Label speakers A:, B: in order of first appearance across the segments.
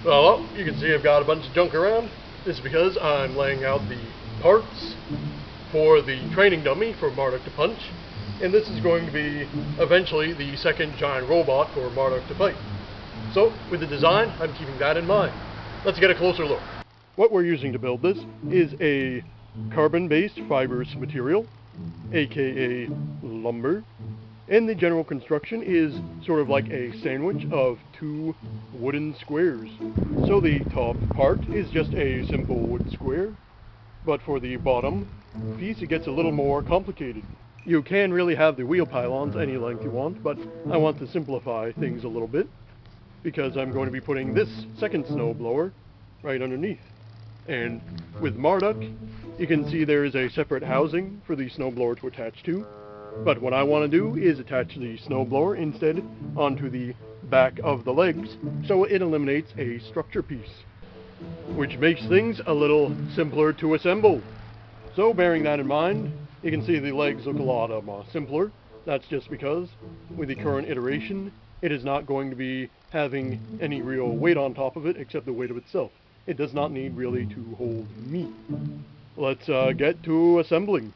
A: Well, you can see I've got a bunch of junk around. This is because I'm laying out the parts for the training dummy for Marduk to punch, and this is going to be eventually the second giant robot for Marduk to fight. So, with the design, I'm keeping that in mind. Let's get a closer look. What we're using to build this is a carbon-based fibrous material, aka lumber, and the general construction is sort of like a sandwich of two wooden squares. So the top part is just a simple wood square, but for the bottom piece it gets a little more complicated. You can really have the wheel pylons any length you want, but I want to simplify things a little bit because I'm going to be putting this second snowblower right underneath. And with Marduk, you can see there is a separate housing for the snowblower to attach to. But what I want to do is attach the snowblower instead onto the back of the legs, so it eliminates a structure piece, which makes things a little simpler to assemble. So bearing that in mind, you can see the legs look a lot simpler. That's just because with the current iteration, it is not going to be having any real weight on top of it except the weight of itself. It does not need really to hold me. Let's get to assembling.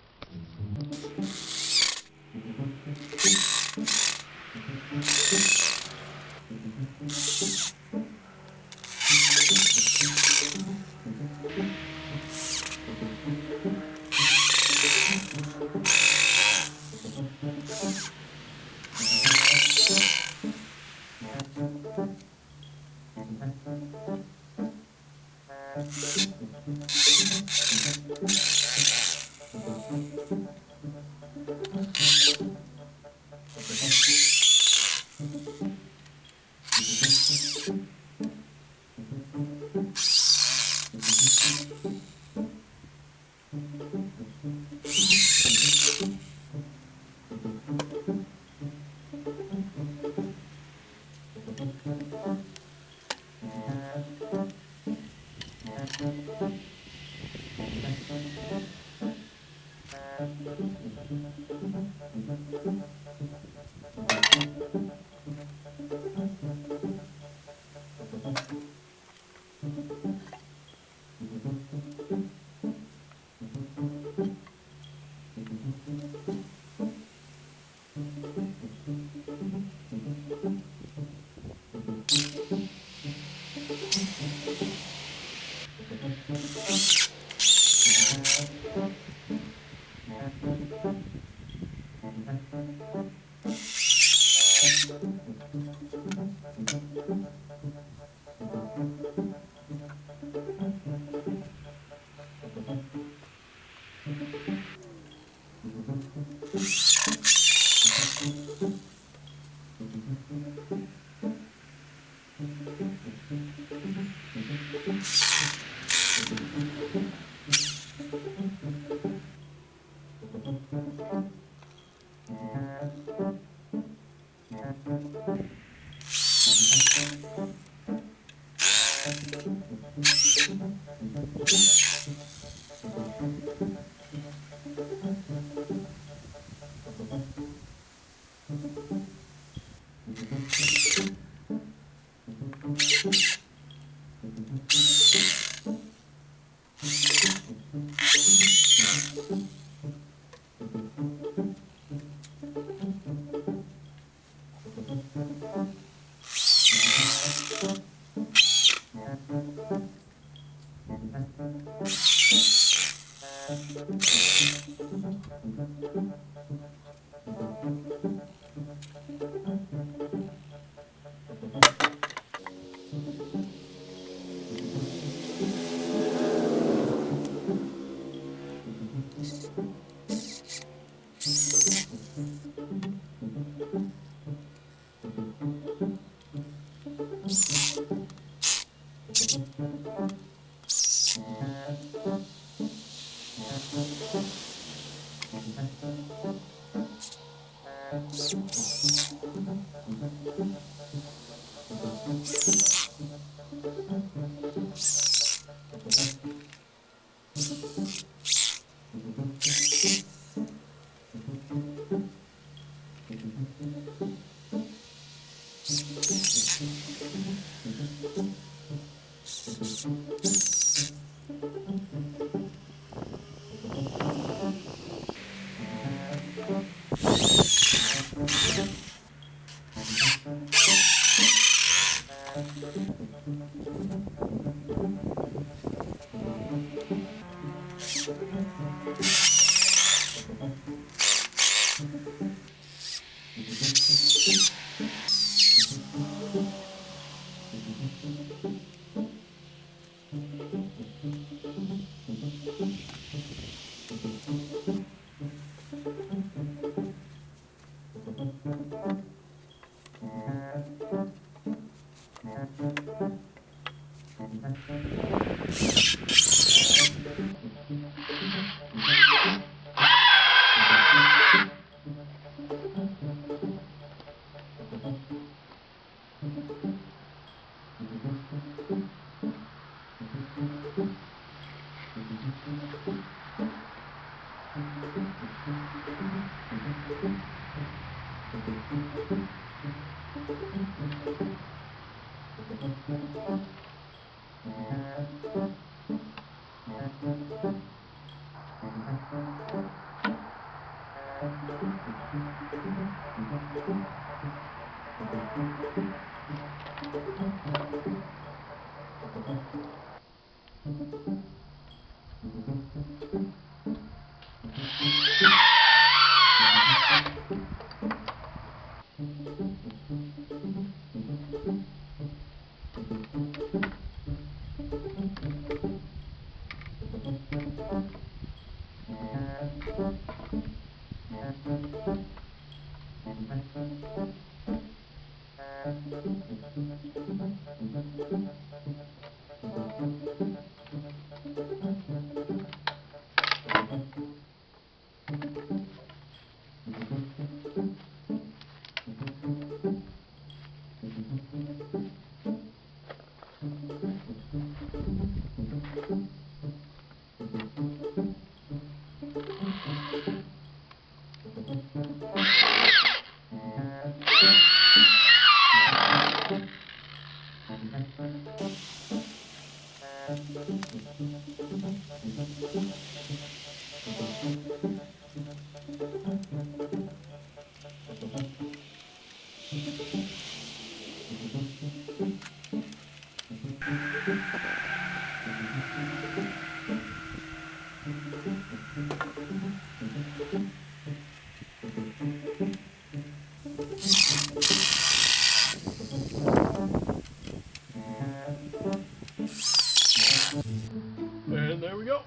A: And there we go.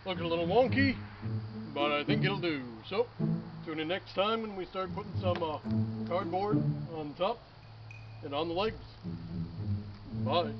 A: Looking a little wonky, but I think it'll do. So, tune in next time when we start putting some cardboard on top and on the legs. Bye.